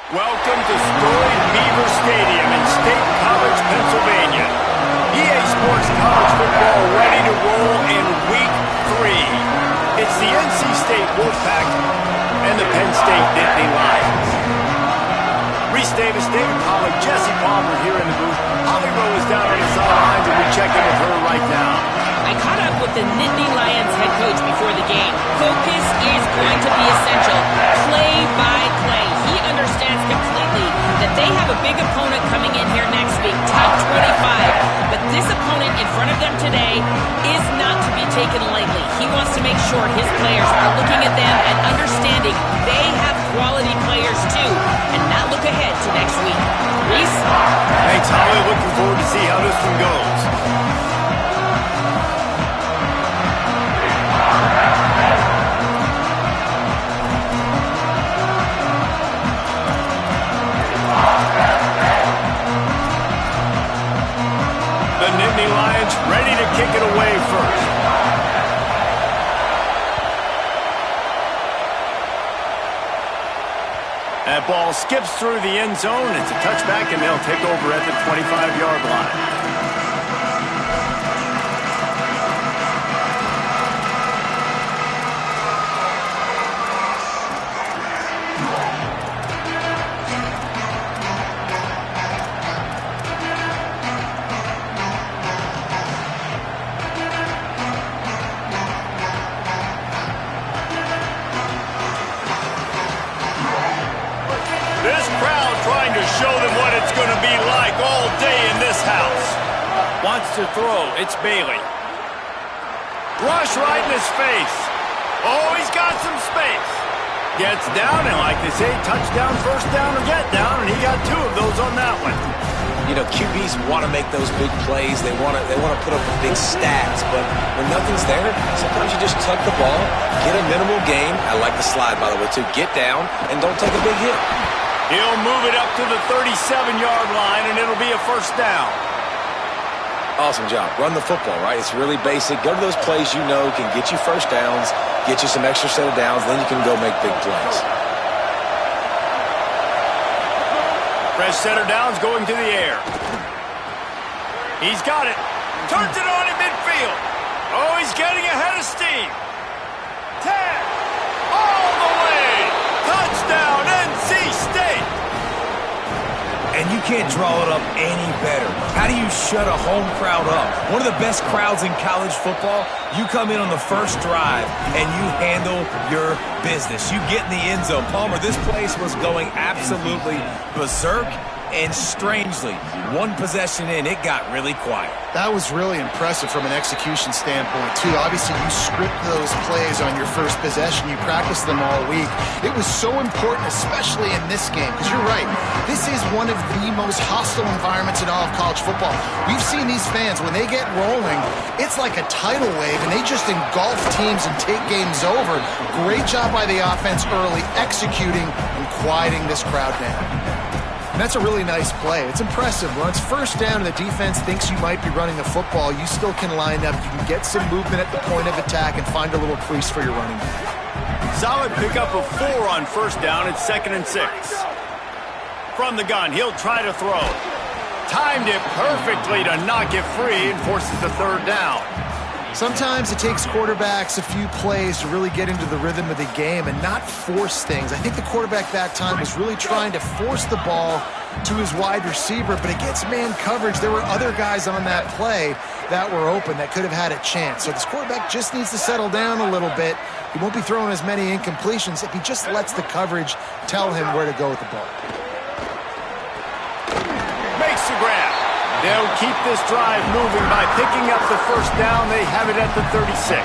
Welcome to storied Beaver Stadium in State College, Pennsylvania. EA Sports College Football ready to roll in Week 3. It's the NC State Wolfpack and the Penn State Nittany Lions. Reese Davis, David Pollack, Jesse Palmer here in the booth. Holly Rowe is down on the sidelines, and we check in with her right now. I caught up with the Nittany Lions head coach before the game. Focus is going to be essential. Play by play. He understands completely that they have a big opponent coming in here next week, top 25. But this opponent in front of them today is not to be taken lightly. He wants to make sure his players are looking at them and understanding they have quality players too, and not look ahead to next week. Reese? Thanks, Holly. Looking forward to see how this one goes. The Nittany Lions ready to kick it away first. That ball skips through the end zone. It's a touchback, and they'll take over at the 25-yard line. This crowd trying to show them what it's going to be like all day in this house. Wants to throw. It's Bailey. Rush right in his face. Oh, he's got some space. Gets down, and like they say, touchdown, first down, or get down, and he got 2 of those on that one. You know, QBs want to make those big plays. They want to put up big stats, but when nothing's there, sometimes you just tuck the ball, get a minimal gain. I like the slide, by the way, too. Get down and don't take a big hit. He'll move it up to the 37-yard line, and it'll be a first down. Awesome job. Run the football, right? It's really basic. Go to those plays you know can get you first downs, get you some extra set of downs, then you can go make big plays. Fresh set of downs going to the air. He's got it. Turns it on in midfield. Oh, he's getting ahead of steam. 10. All the way. Touchdown, NC State. And you can't draw it up any better. How do you shut a home crowd up? One of the best crowds in college football, you come in on the first drive and you handle your business. You get in the end zone. Palmer, this place was going absolutely berserk, and strangely, one possession in, it got really quiet. That was really impressive from an execution standpoint, too. Obviously, you script those plays on your first possession. You practice them all week. It was so important, especially in this game, because you're right. This is one of the most hostile environments in all of college football. We've seen these fans, when they get rolling, it's like a tidal wave, and they just engulf teams and take games over. Great job by the offense early, executing and quieting this crowd down. And that's a really nice play. It's impressive. When it's first down and the defense thinks you might be running the football, you still can line up. You can get some movement at the point of attack and find a little crease for your running back. Solid pickup of 4 on first down. It's 2nd and 6. From the gun, he'll try to throw. Timed it perfectly to not get free and forces the 3rd down. Sometimes it takes quarterbacks a few plays to really get into the rhythm of the game and not force things. I think the quarterback that time was really trying to force the ball to his wide receiver, but against man coverage, there were other guys on that play that were open that could have had a chance. So this quarterback just needs to settle down a little bit. He won't be throwing as many incompletions if he just lets the coverage tell him where to go with the ball. Makes the grab. They'll keep this drive moving by picking up the first down. They have it at the 36.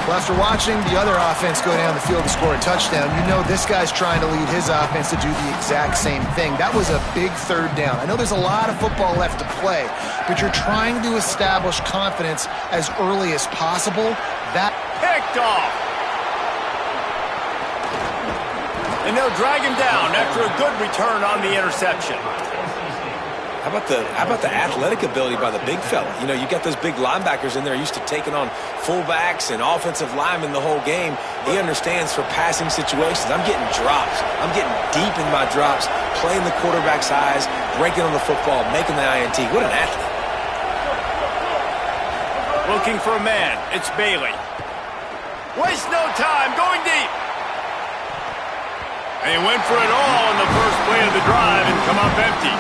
Well, after watching the other offense go down the field to score a touchdown, you know this guy's trying to lead his offense to do the exact same thing. That was a big 3rd down. I know there's a lot of football left to play, but you're trying to establish confidence as early as possible. That picked off. And they'll drag him down after a good return on the interception. How about the athletic ability by the big fella? You know, you got those big linebackers in there used to taking on fullbacks and offensive linemen the whole game. He understands for passing situations. I'm getting drops. I'm getting deep in my drops, playing the quarterback's eyes, breaking on the football, making the INT. What an athlete. Looking for a man. It's Bailey. Waste no time. Going deep. And he went for it all on the first play of the drive and come up empty.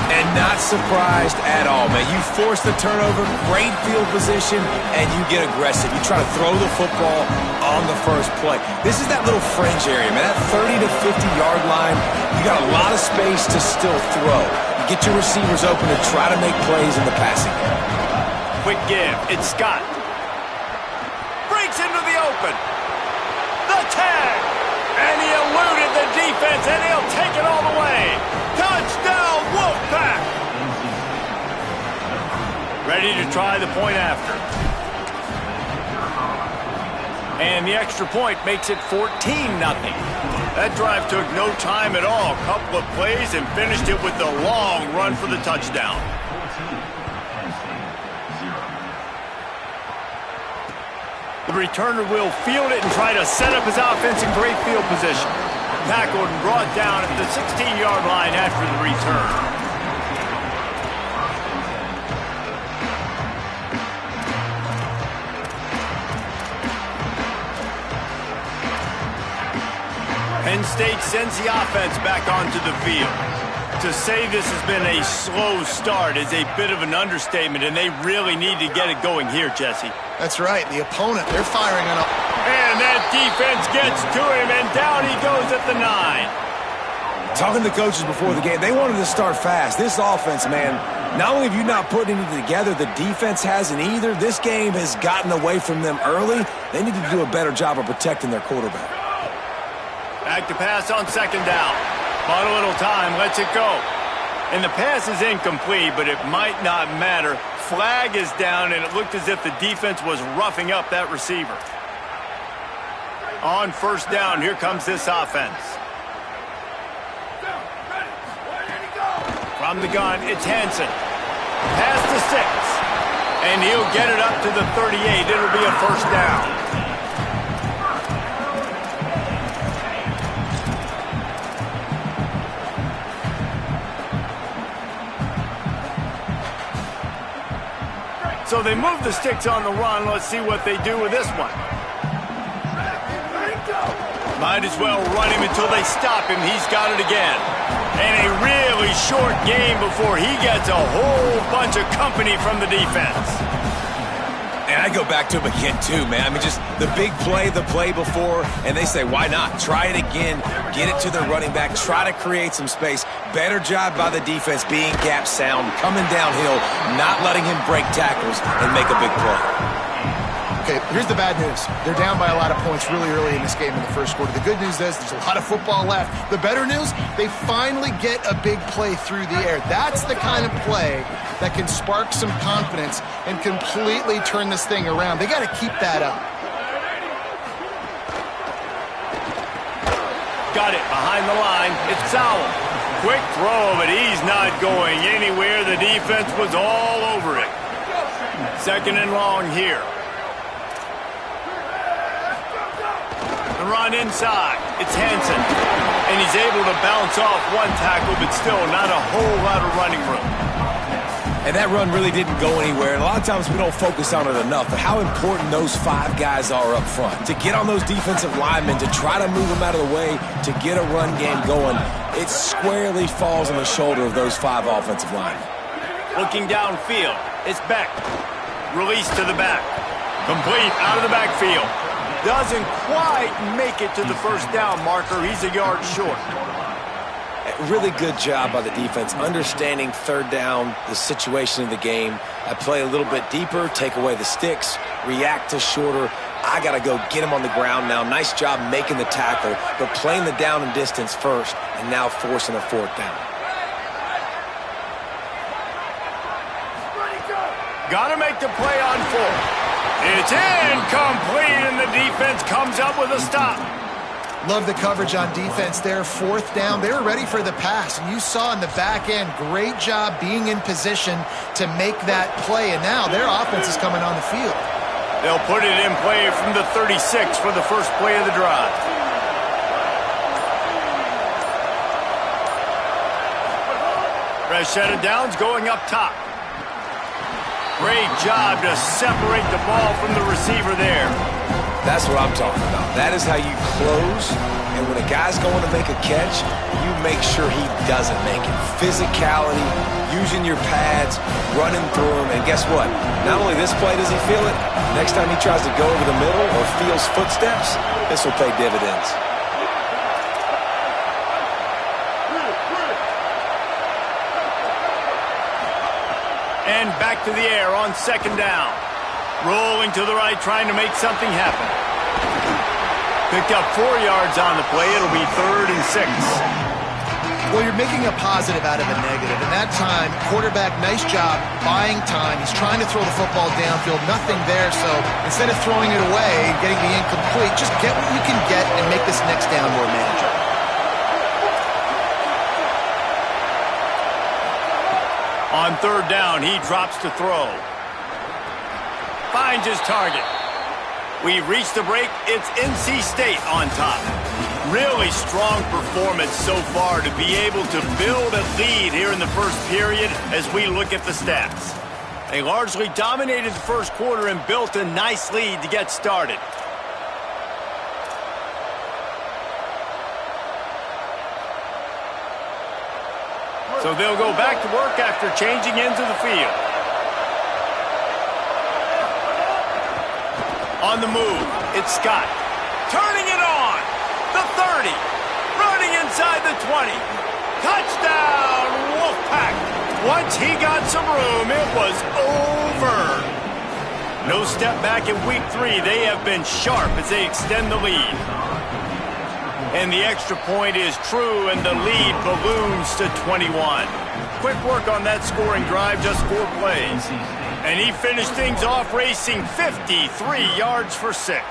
And not surprised at all, man. You force the turnover, great field position, and you get aggressive. You try to throw the football on the first play. This is that little fringe area, man. That 30 to 50-yard line, you got a lot of space to still throw. You get your receivers open and try to make plays in the passing game. Quick give. It's Scott. Breaks into the open. The tag. And he eluded the defense, and he'll take it all the way. Touchdown, Wolfpack! Ready to try the point after. And the extra point makes it 14-0. That drive took no time at all. Couple of plays and finished it with the long run for the touchdown. The returner will field it and try to set up his offense in great field position. Tackled and brought down at the 16-yard line after the return. Penn State sends the offense back onto the field. To say this has been a slow start is a bit of an understatement, and they really need to get it going here, Jesse. That's right. The opponent, they're firing on a... And that defense gets to him, and down he goes at the 9. Talking to the coaches before the game, they wanted to start fast. This offense, man, not only have you not put anything together, the defense hasn't either. This game has gotten away from them early. They need to do a better job of protecting their quarterback. Back to pass on second down. Bought a little time, lets it go. And the pass is incomplete, but it might not matter. Flag is down, and it looked as if the defense was roughing up that receiver. On first down, here comes this offense. From the gun, it's Hansen. Pass to 6. And he'll get it up to the 38. It'll be a first down. So they move the sticks on the run. Let's see what they do with this one. Might as well run him until they stop him. He's got it again. And a really short game before he gets a whole bunch of company from the defense. And I go back to him again, too, man. I mean, just the big play, the play before, and they say, why not? Try it again, get it to the running back, try to create some space. Better job by the defense being gap sound, coming downhill, not letting him break tackles and make a big play. Okay, here's the bad news. They're down by a lot of points really early in this game in the first quarter. The good news is there's a lot of football left. The better news, they finally get a big play through the air. That's the kind of play that can spark some confidence and completely turn this thing around. They got to keep that up. Got it behind the line. It's Sowell. Quick throw, but he's not going anywhere. The defense was all over it. Second and long here. The run inside. It's Hansen. And he's able to bounce off one tackle, but still not a whole lot of running room. And that run really didn't go anywhere. And a lot of times we don't focus on it enough, but how important those 5 guys are up front. To get on those defensive linemen, to try to move them out of the way, to get a run game going, it squarely falls on the shoulder of those 5 offensive linemen. Looking downfield, it's Beck. Release to the back. Complete out of the backfield. Doesn't quite make it to the first down marker. He's a yard short. Really good job by the defense, understanding third down, the situation of the game. I play a little bit deeper, take away the sticks, react to shorter. I got to go get him on the ground now. Nice job making the tackle, but playing the down and distance first, and now forcing a fourth down. Got to make the play on 4. It's incomplete, and the defense comes up with a stop. Love the coverage on defense there. Fourth down. They were ready for the pass. And you saw in the back end, great job being in position to make that play. And now their offense is coming on the field. They'll put it in play from the 36 for the first play of the drive. Fresh set of downs going up top. Great job to separate the ball from the receiver there. That's what I'm talking about. That is how you close. And when a guy's going to make a catch, you make sure he doesn't make it. Physicality, using your pads, running through him. And guess what? Not only this play does he feel it, next time he tries to go over the middle or feels footsteps, this will pay dividends. And back to the air on second down. Rolling to the right, trying to make something happen. Picked up 4 yards on the play. It'll be 3rd and 6. Well, you're making a positive out of a negative. And that time, quarterback, nice job buying time. He's trying to throw the football downfield. Nothing there. So instead of throwing it away and getting the incomplete, just get what you can get and make this next down more manageable. On 3rd down, he drops to throw. Finds his target. We've reached the break. It's NC State on top. Really strong performance so far to be able to build a lead here in the first period as we look at the stats. They largely dominated the first quarter and built a nice lead to get started. So they'll go back to work after changing into the field. On the move, it's Scott. Turning it on. The 30. Running inside the 20. Touchdown, Wolfpack. Once he got some room, it was over. No step back in week 3. They have been sharp as they extend the lead. And the extra point is true, and the lead balloons to 21. Quick work on that scoring drive, just 4 plays. And he finished things off racing 53 yards for 6.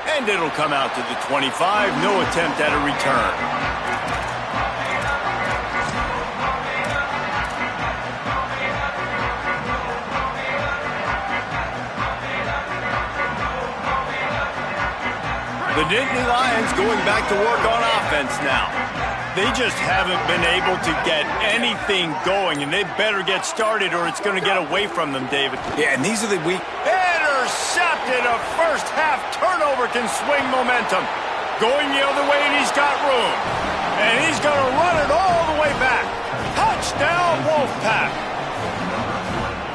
And it'll come out to the 25. No attempt at a return. The Nittany Lions going back to work on offense now. They just haven't been able to get anything going, and they better get started or it's going to get away from them, David. Yeah, and these are the weak... Intercepted! A first-half turnover can swing momentum. Going the other way, and he's got room. And he's going to run it all the way back. Touchdown, Wolfpack!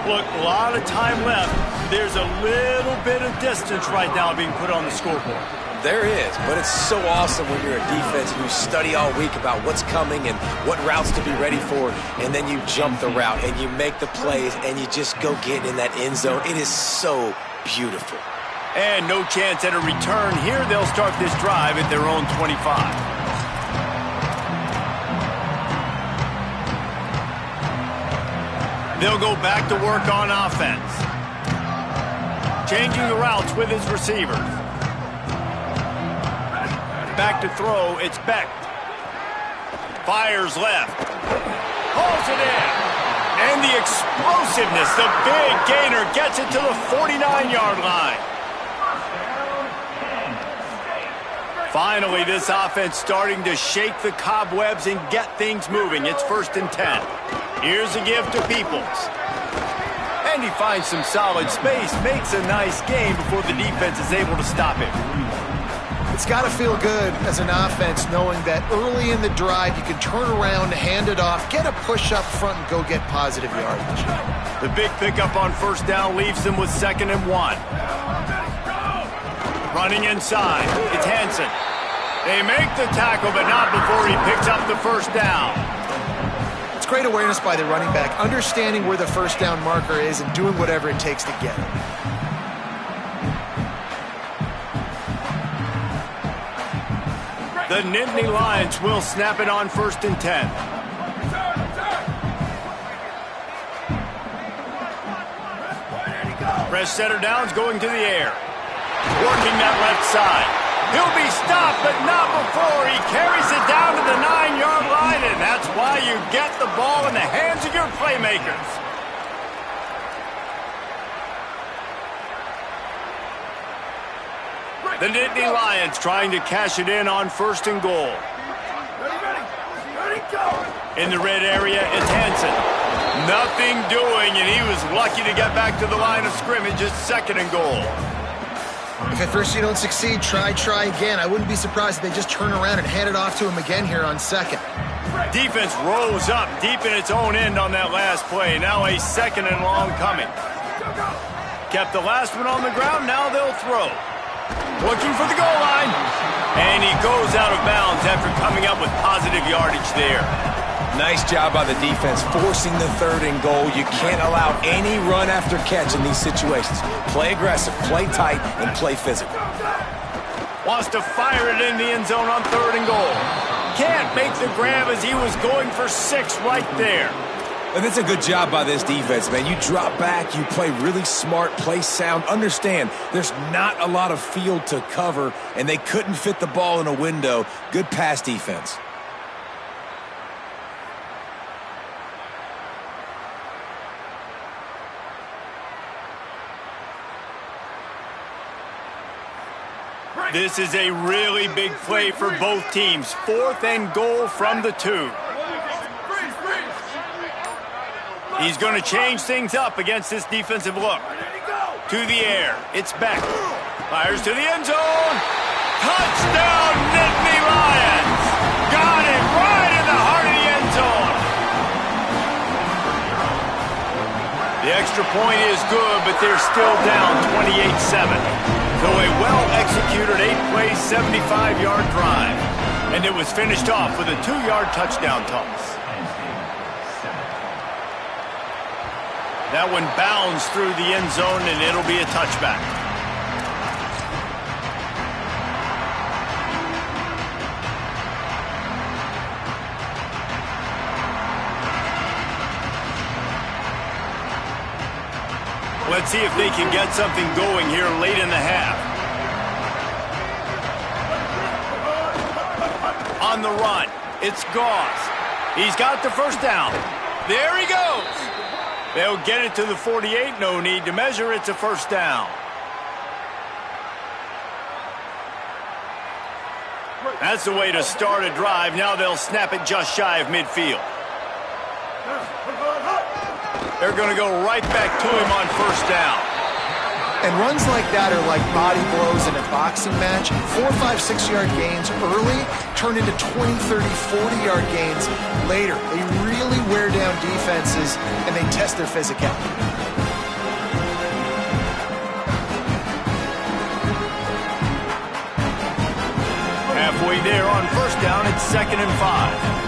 Look, a lot of time left. There's a little bit of distance right now being put on the scoreboard. There is, but it's so awesome when you're a defense and you study all week about what's coming and what routes to be ready for, and then you jump the route and you make the plays and you just go get in that end zone. It is so beautiful. And no chance at a return here. They'll start this drive at their own 25. They'll go back to work on offense. Changing the routes with his receivers. Back to throw, it's Beck. Fires left. Pulls it in. And the explosiveness, the big gainer gets it to the 49-yard line. Finally, this offense starting to shake the cobwebs and get things moving. It's 1st and 10. Here's a give to Peoples. And he finds some solid space, makes a nice game before the defense is able to stop him. It's got to feel good as an offense knowing that early in the drive you can turn around, hand it off, get a push up front, and go get positive yardage. The big pickup on 1st down leaves them with 2nd and 1. Running inside, it's Hansen. They make the tackle, but not before he picks up the 1st down. It's great awareness by the running back, understanding where the 1st down marker is and doing whatever it takes to get it. The Nittany Lions will snap it on 1st and 10. Fresh setter downs going to the air. Working that left side. He'll be stopped, but not before he carries it down to the 9-yard line, and that's why you get the ball in the hands of your playmakers. The Nittany Lions trying to cash it in on 1st and goal. Ready, go. In the red area, it's Hansen. Nothing doing, and he was lucky to get back to the line of scrimmage. It's 2nd and goal. If at first you don't succeed, try again. I wouldn't be surprised if they just turn around and hand it off to him again here on 2nd. Defense rose up deep in its own end on that last play. Now a 2nd and long coming. Kept the last one on the ground. Now they'll throw. Looking for the goal line. And he goes out of bounds after coming up with positive yardage there. Nice job by the defense forcing the 3rd and goal. You can't allow any run after catch in these situations. Play aggressive, play tight, and play physical. Wants to fire it in the end zone on 3rd and goal. Can't make the grab as he was going for 6 right there. And that's a good job by this defense, man. You drop back, you play really smart, play sound. Understand, there's not a lot of field to cover, and they couldn't fit the ball in a window. Good pass defense. This is a really big play for both teams. 4th and goal from the 2. He's going to change things up against this defensive look. To the air. It's Beck. Fires to the end zone. Touchdown, Nittany Lions. Got it right in the heart of the end zone. The extra point is good, but they're still down 28-7. So a well-executed 8-play, 75-yard drive. And it was finished off with a 2-yard touchdown toss. That one bounds through the end zone, and it'll be a touchback. Let's see if they can get something going here late in the half. On the run, it's Goss. He's got the 1st down. There he goes. They'll get it to the 48. No need to measure. It's a 1st down. That's the way to start a drive. Now they'll snap it just shy of midfield. They're going to go right back to him on 1st down. And runs like that are like body blows in a boxing match. 4, 5, 6-yard gains early turn into 20, 30, 40-yard gains later. They really wear down defenses, and they test their physicality. Halfway there on 1st down, it's 2nd and 5.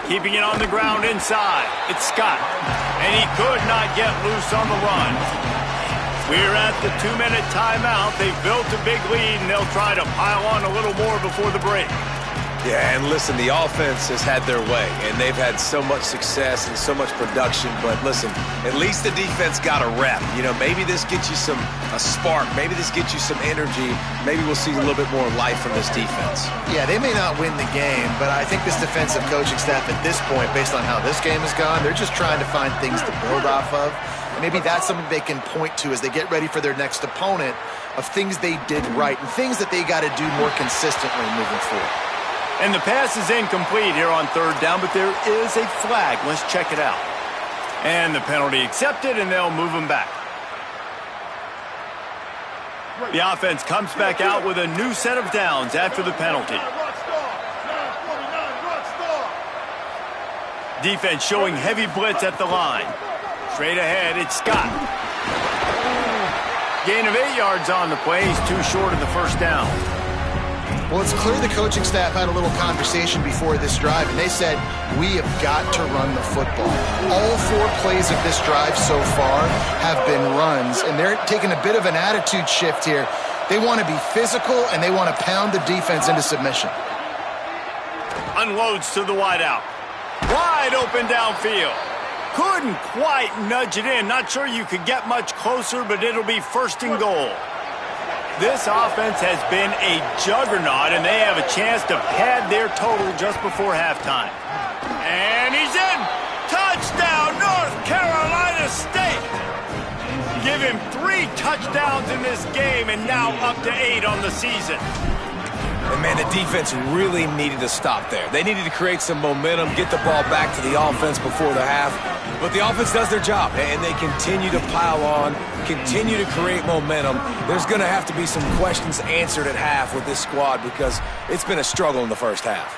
Keeping it on the ground inside. It's Scott. And he could not get loose on the run. We're at the 2-minute timeout. They've built a big lead, and they'll try to pile on a little more before the break. Yeah, and listen, the offense has had their way, and they've had so much success and so much production. But listen, at least the defense got a rep. You know, maybe this gets you a spark. Maybe this gets you some energy. Maybe we'll see a little bit more life from this defense. Yeah, they may not win the game, but I think this defensive coaching staff at this point, based on how this game has gone, they're just trying to find things to build off of. And maybe that's something they can point to as they get ready for their next opponent, of things they did right and things that they got to do more consistently moving forward. And the pass is incomplete here on 3rd down, but there is a flag. Let's check it out. And the penalty accepted, and they'll move him back. The offense comes back out with a new set of downs after the penalty. Defense showing heavy blitz at the line. Straight ahead, it's Scott. Gain of 8 yards on the play. He's too short of the 1st down. Well, it's clear the coaching staff had a little conversation before this drive, and they said, we have got to run the football. All 4 plays of this drive so far have been runs, and they're taking a bit of an attitude shift here. They want to be physical, and they want to pound the defense into submission. Unloads to the wideout. Wide open downfield. Couldn't quite nudge it in. Not sure you could get much closer, but it'll be first and goal. This offense has been a juggernaut, and they have a chance to pad their total just before halftime. And he's in! Touchdown, North Carolina State! Give him 3 touchdowns in this game, and now up to 8 on the season. And, man, the defense really needed to stop there. They needed to create some momentum, get the ball back to the offense before the half. But the offense does their job, and they continue to pile on, continue to create momentum. There's going to have to be some questions answered at half with this squad because it's been a struggle in the first half.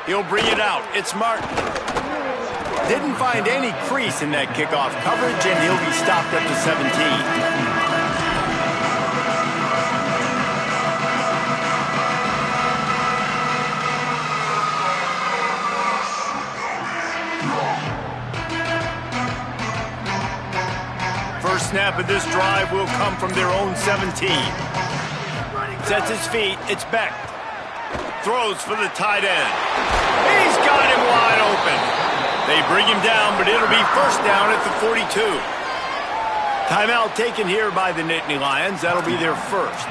He'll bring it out. It's Martin. Didn't find any crease in that kickoff coverage, and he'll be stopped up to 17. First snap of this drive will come from their own 17. Sets his feet. It's Beck. Throws for the tight end. He's got him wide open. They bring him down, but it'll be first down at the 42. Timeout taken here by the Nittany Lions. That'll be their first.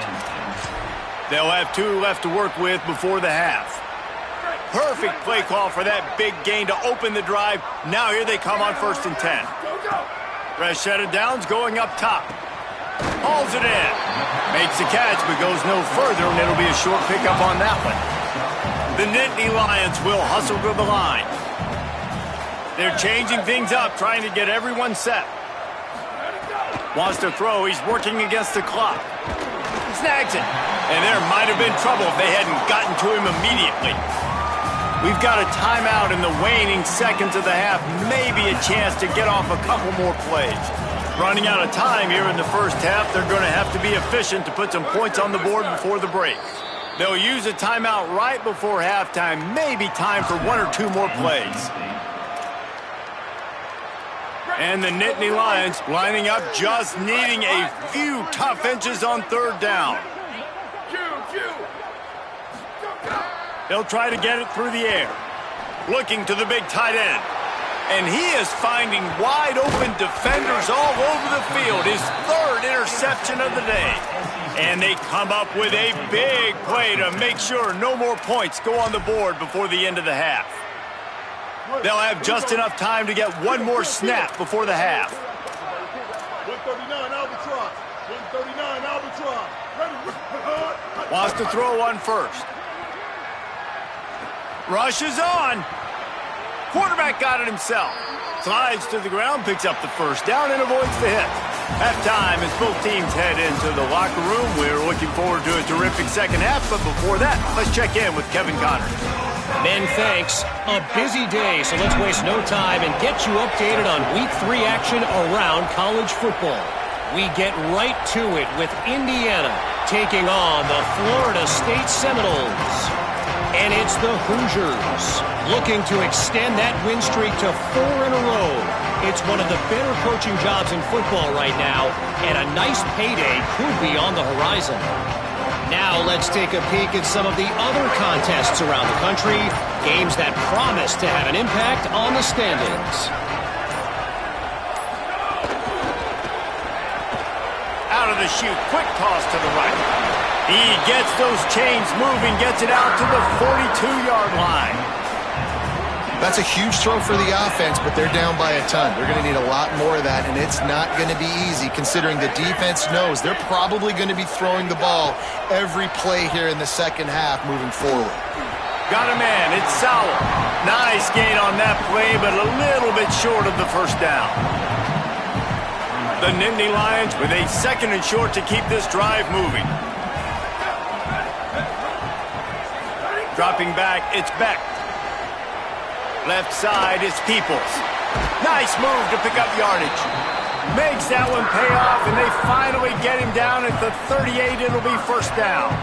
They'll have 2 left to work with before the half. Perfect play call for that big gain to open the drive. Now here they come on first and 10. Fresh set of downs going up top. Hauls it in. Makes the catch, but goes no further, and it'll be a short pickup on that one. The Nittany Lions will hustle to the line. They're changing things up, trying to get everyone set. Wants to throw. He's working against the clock. Snags it. And there might have been trouble if they hadn't gotten to him immediately. We've got a timeout in the waning seconds of the half. Maybe a chance to get off a couple more plays. Running out of time here in the first half. They're going to have to be efficient to put some points on the board before the break. They'll use a timeout right before halftime. Maybe time for 1 or 2 more plays. And the Nittany Lions lining up, just needing a few tough inches on third down. They'll try to get it through the air. Looking to the big tight end. And he is finding wide open defenders all over the field. His 3rd interception of the day. And they come up with a big play to make sure no more points go on the board before the end of the half. They'll have just enough time to get 1 more snap before the half. 139 Albatross. 139 Albatross. Wants to throw on first. Rushes on. Quarterback got it himself. Slides to the ground, picks up the first down, and avoids the hit. Halftime as both teams head into the locker room. We're looking forward to a terrific second half, but before that, let's check in with Kevin Connors. Ben, thanks. A busy day, so let's waste no time and get you updated on Week 3 action around college football. We get right to it with Indiana taking on the Florida State Seminoles. And it's the Hoosiers looking to extend that win streak to 4 in a row. It's one of the better coaching jobs in football right now, and a nice payday could be on the horizon. Now let's take a peek at some of the other contests around the country, games that promise to have an impact on the standings. Out of the chute, quick toss to the right. He gets those chains moving, gets it out to the 42-yard line. That's a huge throw for the offense, but they're down by a ton. They're going to need a lot more of that, and it's not going to be easy considering the defense knows they're probably going to be throwing the ball every play here in the second half moving forward. Got a man. It's Sowell. Nice gain on that play, but a little bit short of the first down. The Nittany Lions with a 2nd and short to keep this drive moving. Dropping back, it's Beck. Left side, it's Peoples. Nice move to pick up yardage. Makes that one pay off, and they finally get him down at the 38. It'll be first down.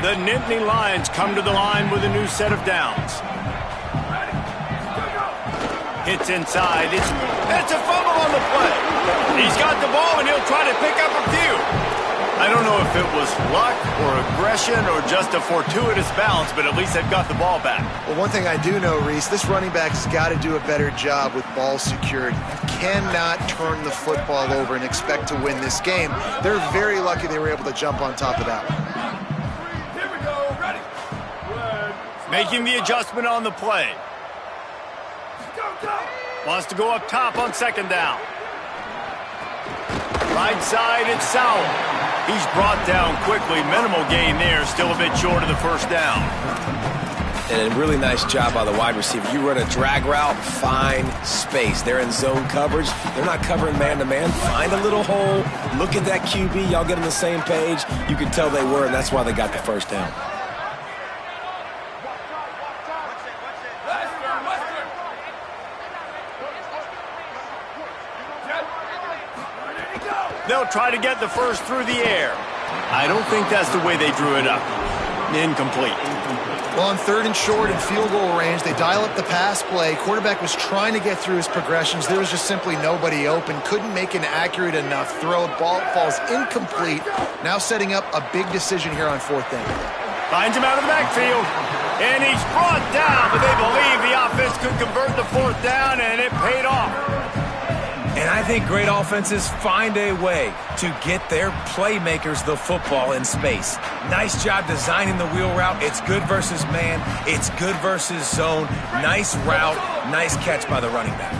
The Nittany Lions come to the line with a new set of downs. Hits inside. It's a fumble on the play. He's got the ball, and he'll try to pick up a few. I don't know if it was luck or aggression or just a fortuitous bounce, but at least they've got the ball back. Well, one thing I do know, Reese, this running back has got to do a better job with ball security. You cannot turn the football over and expect to win this game. They're very lucky they were able to jump on top of that one. Here we go. Ready. Making the adjustment on the play. Go, go. Wants to go up top on second down. Right side, it's Sowell. He's brought down quickly. Minimal gain there. Still a bit short of the first down. And a really nice job by the wide receiver. You run a drag route, find space. They're in zone coverage. They're not covering man-to-man. Find a little hole. Look at that QB. Y'all get on the same page. You can tell they were, and that's why they got the first down. They'll try to get the first through the air. I don't think that's the way they drew it up. Incomplete. Well, on 3rd and short in field goal range, they dial up the pass play. Quarterback was trying to get through his progressions. There was just simply nobody open. Couldn't make an accurate enough throw. Ball falls incomplete. Now setting up a big decision here on 4th down. Finds him out of the backfield. And he's brought down, but they believe the offense could convert the 4th down, and it paid off. And I think great offenses find a way to get their playmakers the football in space. Nice job designing the wheel route. It's good versus man. It's good versus zone. Nice route. Nice catch by the running back.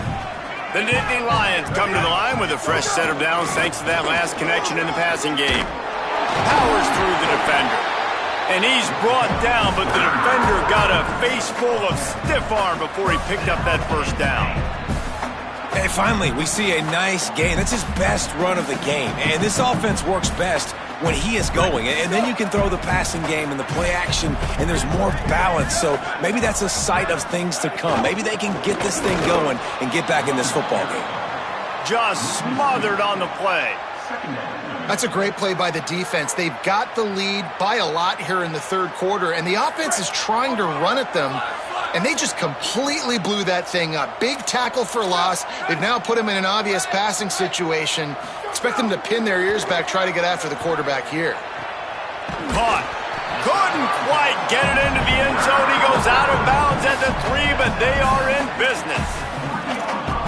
The Nittany Lions come to the line with a fresh set of downs thanks to that last connection in the passing game. Powers through the defender. And he's brought down, but the defender got a face full of stiff arm before he picked up that first down. Hey, finally, we see a nice game. That's his best run of the game. And this offense works best when he is going. And then you can throw the passing game and the play action, and there's more balance. So maybe that's a sight of things to come. Maybe they can get this thing going and get back in this football game. Just smothered on the play. That's a great play by the defense. They've got the lead by a lot here in the 3rd quarter, and the offense is trying to run at them, and they just completely blew that thing up. Big tackle for loss. They've now put him in an obvious passing situation. Expect them to pin their ears back, try to get after the quarterback here. Caught. Couldn't quite get it into the end zone. He goes out of bounds at the 3, but they are in business.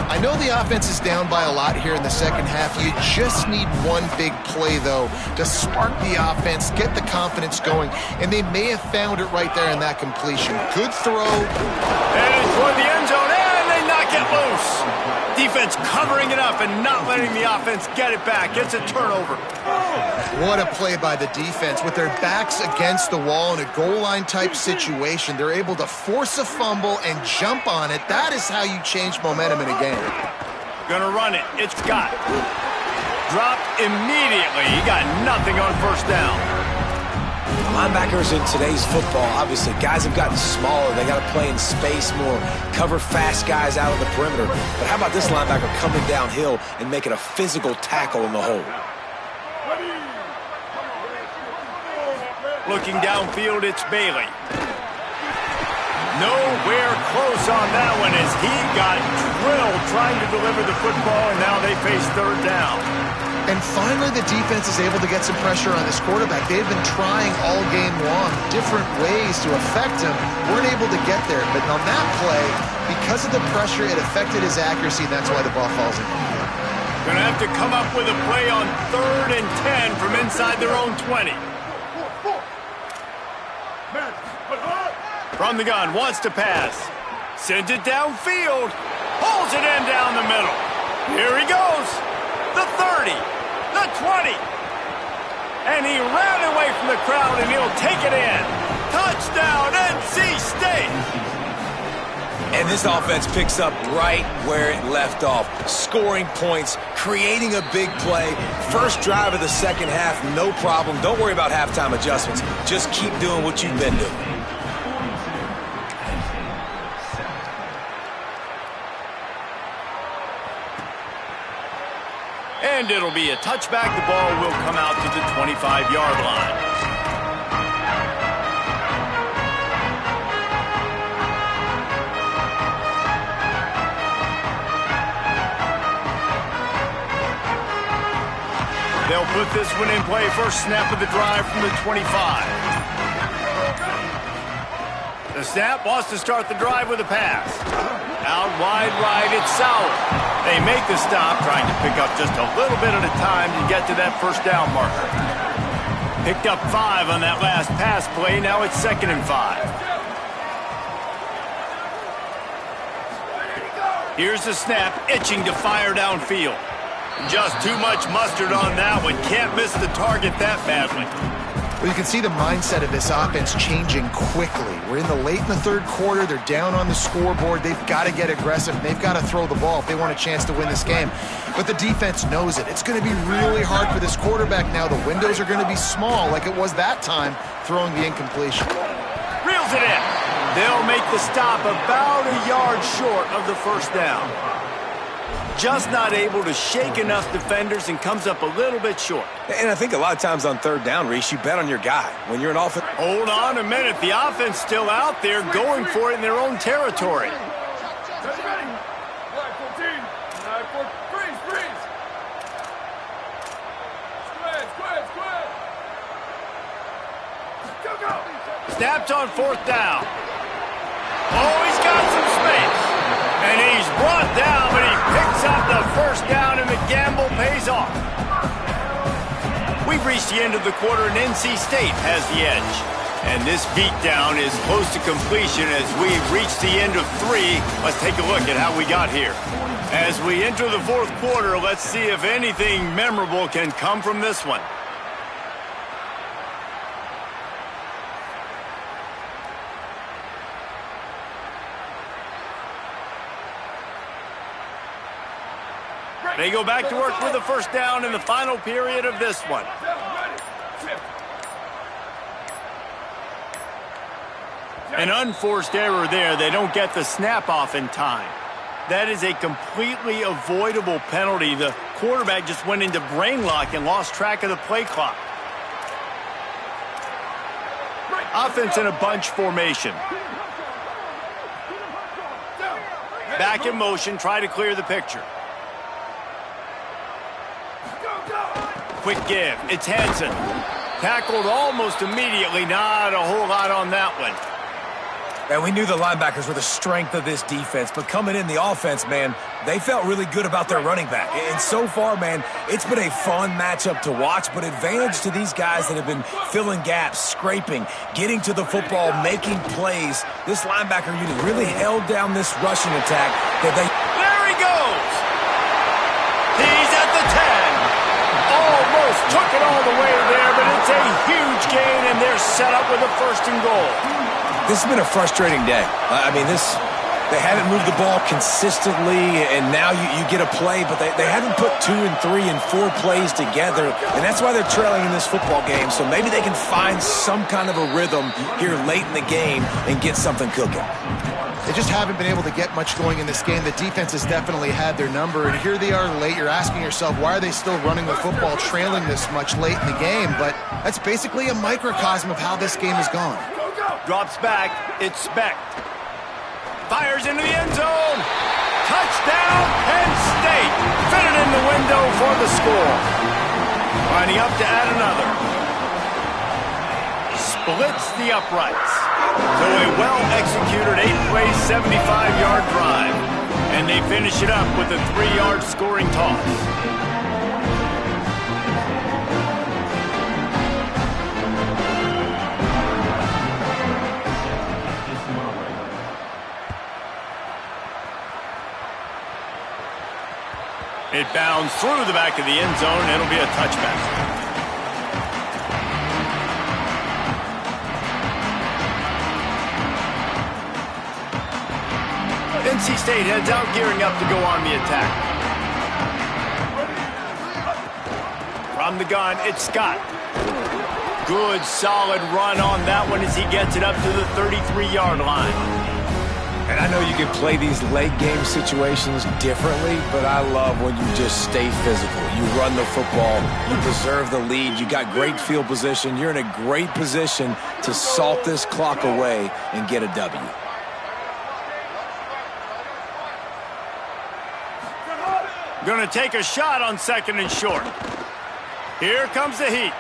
I know the offense is down by a lot here in the second half. You just need one big play, though, to spark the offense, get the confidence going, and they may have found it right there in that completion. Good throw. And it's toward the end zone, and they knock it loose. Defense covering it up and not letting the offense get it back. It's a turnover. What a play by the defense. With their backs against the wall in a goal line type situation, they're able to force a fumble and jump on it. That is how you change momentum in a game. Gonna run it. It's Scott. Dropped immediately. He got nothing on first down. Linebackers in today's football, obviously, guys have gotten smaller. They got to play in space more, cover fast guys out of the perimeter. But how about this linebacker coming downhill and making a physical tackle in the hole? Looking downfield, it's Bailey. Nowhere close on that one as he got drilled trying to deliver the football, and now they face 3rd down. And finally, the defense is able to get some pressure on this quarterback. They've been trying all game long different ways to affect him. Weren't able to get there. But on that play, because of the pressure, it affected his accuracy, and that's why the ball falls in. Going to have to come up with a play on 3rd and 10 from inside their own 20. From the gun, wants to pass. Sends it downfield. Pulls it in down the middle. Here he goes. The 30. The 20. And he ran away from the crowd, and he'll take it in. Touchdown, NC State. And this offense picks up right where it left off. Scoring points, creating a big play. First drive of the second half, no problem. Don't worry about halftime adjustments. Just keep doing what you've been doing. And it'll be a touchback. The ball will come out to the 25-yard line. They'll put this one in play. First snap of the drive from the 25. The snap wants to start the drive with a pass. Out wide right, it's Sauer. They make the stop, trying to pick up just a little bit at a time to get to that first down marker. Picked up 5 on that last pass play. Now it's 2nd and 5. Here's the snap, itching to fire downfield. Just too much mustard on that one. Can't miss the target that badly. Well, you can see the mindset of this offense changing quickly. We're in the late in the third quarter. They're down on the scoreboard. They've got to get aggressive. They've got to throw the ball if they want a chance to win this game. But the defense knows it. It's going to be really hard for this quarterback now. The windows are going to be small like it was that time throwing the incompletion. Reels it in. They'll make the stop about a yard short of the first down. Just not able to shake enough defenders and comes up a little bit short. And I think a lot of times on third down, Reese, you bet on your guy. When you're an offense... Hold on a minute. The offense still out there going for it in their own territory. Ready? Right, 14. Right, 14. Freeze. Square. Go. Snapped on 4th down. Oh, he's got some space. And he's brought down, but he picks up the first down, and the gamble pays off. We've reached the end of the quarter, and NC State has the edge. And this beatdown is close to completion as we've reached the end of 3. Let's take a look at how we got here. As we enter the 4th quarter, let's see if anything memorable can come from this one. They go back to work with the first down in the final period of this one. An unforced error there. They don't get the snap off in time. That is a completely avoidable penalty. The quarterback just went into brain lock and lost track of the play clock. Offense in a bunch formation. Back in motion, try to clear the picture. Quick give. It's Hansen. Tackled almost immediately. Not a whole lot on that one. And we knew the linebackers were the strength of this defense, but coming in the offense, man, they felt really good about their running back. And so far, man, it's been a fun matchup to watch, but advantage to these guys that have been filling gaps, scraping, getting to the football, making plays. This linebacker unit really held down this rushing attack that they... There he goes! He's at the 10. Almost took it all the way there, but it's a huge gain, and they're set up with a 1st and goal. This has been a frustrating day. I mean, they haven't moved the ball consistently, and now you get a play, but they haven't put 2 and 3 and 4 plays together, and that's why they're trailing in this football game. So maybe they can find some kind of a rhythm here late in the game and get something cooking. They just haven't been able to get much going in this game. The defense has definitely had their number, and here they are late. You're asking yourself, why are they still running the football, trailing this much late in the game? But that's basically a microcosm of how this game has gone. Drops back. It's Specht. Fires into the end zone. Touchdown, Penn State. Fit it in the window for the score. Lining up to add another. Splits the uprights. So a well-executed 8-play, 75-yard drive. And they finish it up with a 3-yard scoring toss. It bounds through the back of the end zone, and it'll be a touchback. NC State heads out, gearing up to go on the attack. From the gun, it's Scott. Good, solid run on that one as he gets it up to the 33-yard line. And I know you can play these late game situations differently, but I love when you just stay physical. You run the football, you preserve the lead, you got great field position, you're in a great position to salt this clock away and get a W. Going to take a shot on 2nd and short. Here comes the heat.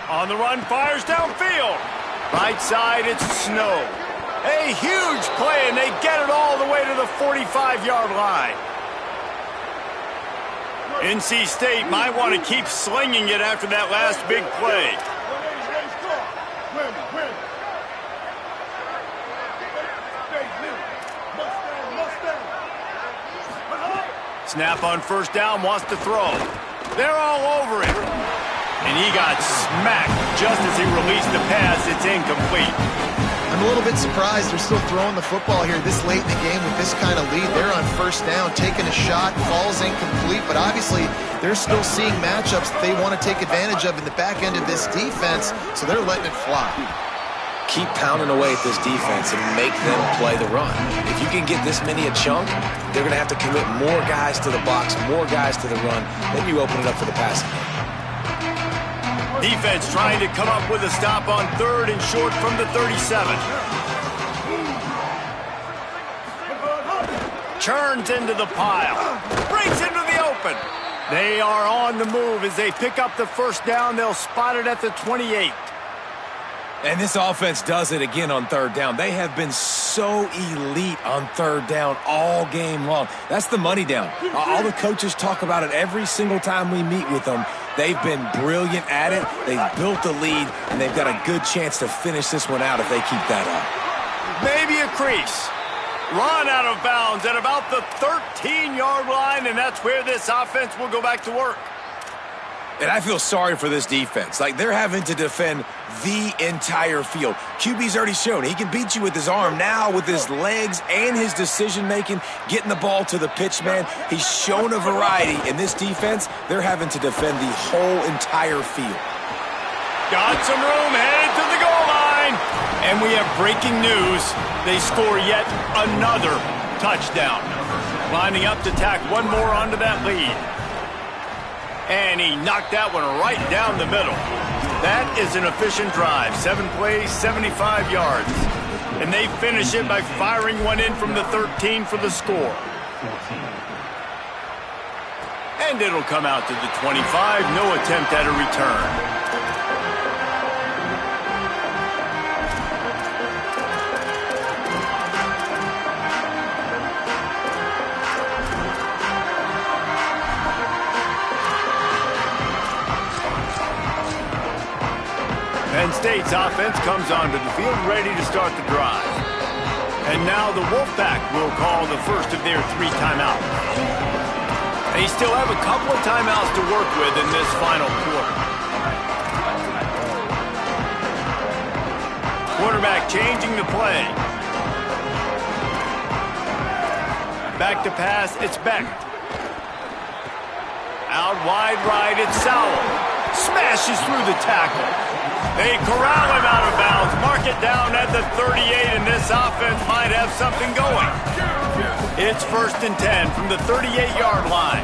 On the run, fires downfield. Right side, it's Snow. A huge play, and they get it all the way to the 45-yard line. NC State might want to keep slinging it after that last big play. Snap on first down, wants to throw. They're all over him. And he got smacked just as he released the pass. It's incomplete. I'm a little bit surprised they're still throwing the football here this late in the game with this kind of lead. They're on first down, taking a shot, falls incomplete, but obviously they're still seeing matchups that they want to take advantage of in the back end of this defense, so they're letting it fly. Keep pounding away at this defense and make them play the run. If you can get this many a chunk, they're going to have to commit more guys to the box, more guys to the run. Then you open it up for the passing game. Defense trying to come up with a stop on third and short from the 37. Churns into the pile. Breaks into the open. They are on the move as they pick up the first down. They'll spot it at the 28. And this offense does it again on third down. They have been so elite on third down all game long. That's the money down. All the coaches talk about it every single time we meet with them. They've been brilliant at it. They've built the lead, and they've got a good chance to finish this one out if they keep that up. Maybe a crease. Run out of bounds at about the 13-yard line, and that's where this offense will go back to work. And I feel sorry for this defense. Like, they're having to defend the entire field. QB's already shown he can beat you with his arm. Now, with his legs and his decision-making, getting the ball to the pitch man, he's shown a variety. In this defense, they're having to defend the whole entire field. Got some room, headed to the goal line. And we have breaking news. They score yet another touchdown. Lining up to tack one more onto that lead. And he knocked that one right down the middle. That is an efficient drive. 7 plays, 75 yards. And they finish it by firing one in from the 13 for the score. And it'll come out to the 25. No attempt at a return. Penn State's offense comes onto the field ready to start the drive. And now the Wolfpack will call the first of their 3 timeouts. They still have a couple of timeouts to work with in this final quarter. Quarterback changing the play. Back to pass, it's Beck. Out wide right, it's Sowell. Smashes through the tackle. They corral him out of bounds, mark it down at the 38, and this offense might have something going. It's 1st and 10 from the 38-yard line.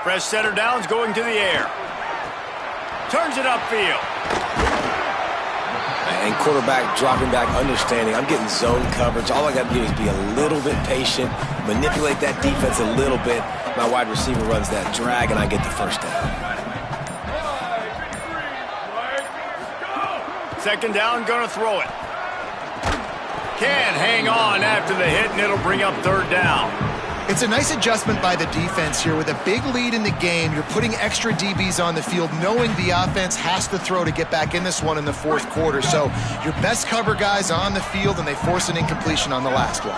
Fresh center downs going to the air. Turns it upfield. And quarterback dropping back, understanding I'm getting zone coverage. All I got to do is be a little bit patient, manipulate that defense a little bit. My wide receiver runs that drag, and I get the first down. 2nd down, gonna throw it. Can't hang on after the hit, and it'll bring up 3rd down. It's a nice adjustment by the defense here. With a big lead in the game, you're putting extra DBs on the field, knowing the offense has to throw to get back in this one in the 4th quarter. So your best cover guys on the field, and they force an incompletion on the last one.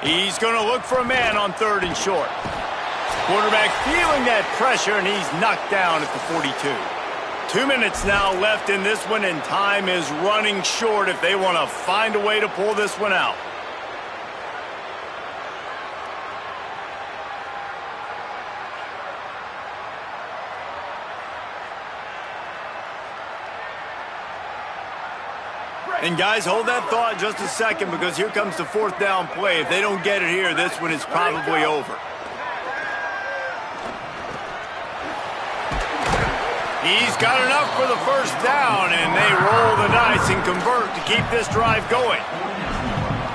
He's going to look for a man on 3rd and short. Quarterback feeling that pressure, and he's knocked down at the 42. 2 minutes now left in this one, and time is running short if they want to find a way to pull this one out. And guys, hold that thought just a second, because here comes the 4th down play. If they don't get it here, this one is probably over. He's got enough for the 1st down, and they roll the dice and convert to keep this drive going.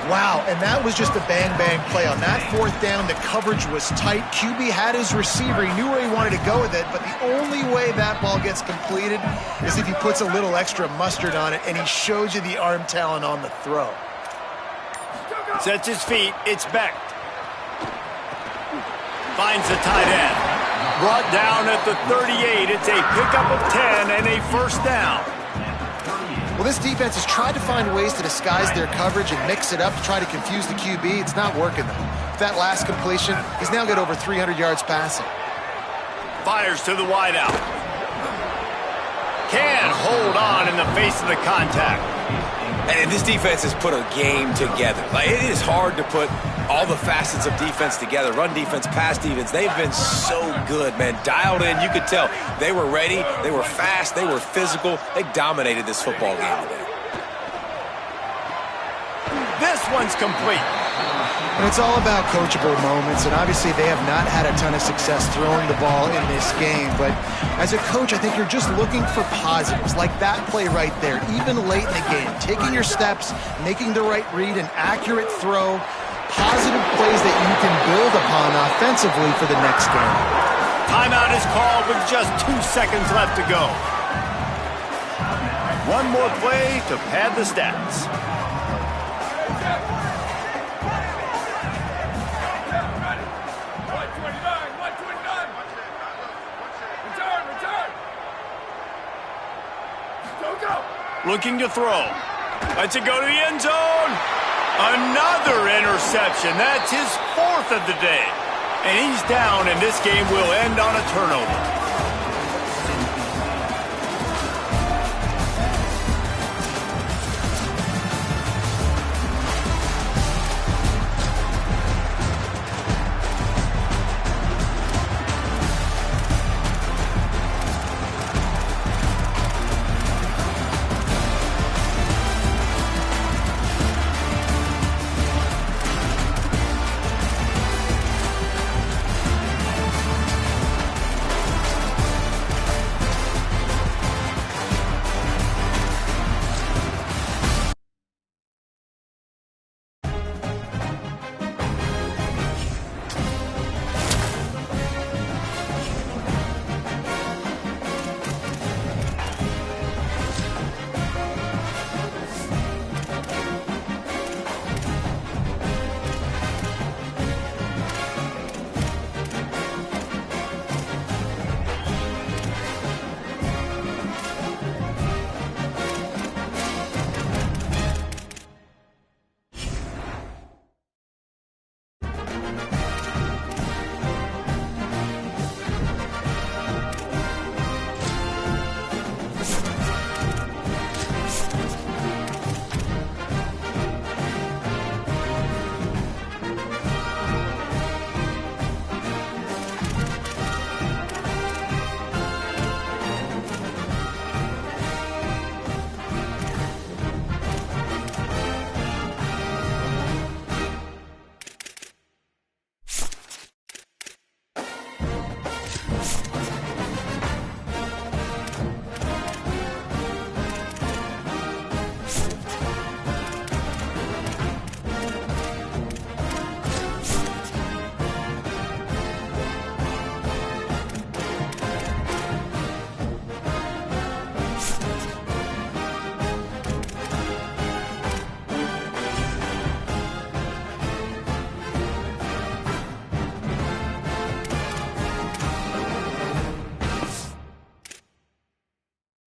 Wow, and that was just a bang-bang play. On that fourth down, the coverage was tight. QB had his receiver. He knew where he wanted to go with it, but the only way that ball gets completed is if he puts a little extra mustard on it, and he shows you the arm talent on the throw. Sets his feet. It's Beck. Finds the tight end. Brought down at the 38. It's a pickup of 10 and a first down. Well, this defense has tried to find ways to disguise their coverage and mix it up to try to confuse the QB. It's not working, though. With that last completion, he's now got over 300 yards passing. Fires to the wideout. Can't hold on in the face of the contact. And this defense has put a game together. Like, it is hard to put all the facets of defense together. Run defense, pass defense. They've been so good, man. Dialed in. You could tell they were ready. They were fast. They were physical. They dominated this football game today. This one's complete. And it's all about coachable moments, and obviously they have not had a ton of success throwing the ball in this game. But as a coach, I think you're just looking for positives, like that play right there, even late in the game. Taking your steps, making the right read, an accurate throw, positive plays that you can build upon offensively for the next game. Timeout is called with just 2 seconds left to go. One more play to pad the stats. Looking to throw. Lets it go to the end zone. Another interception. That's his 4th of the day. And he's down, and this game will end on a turnover.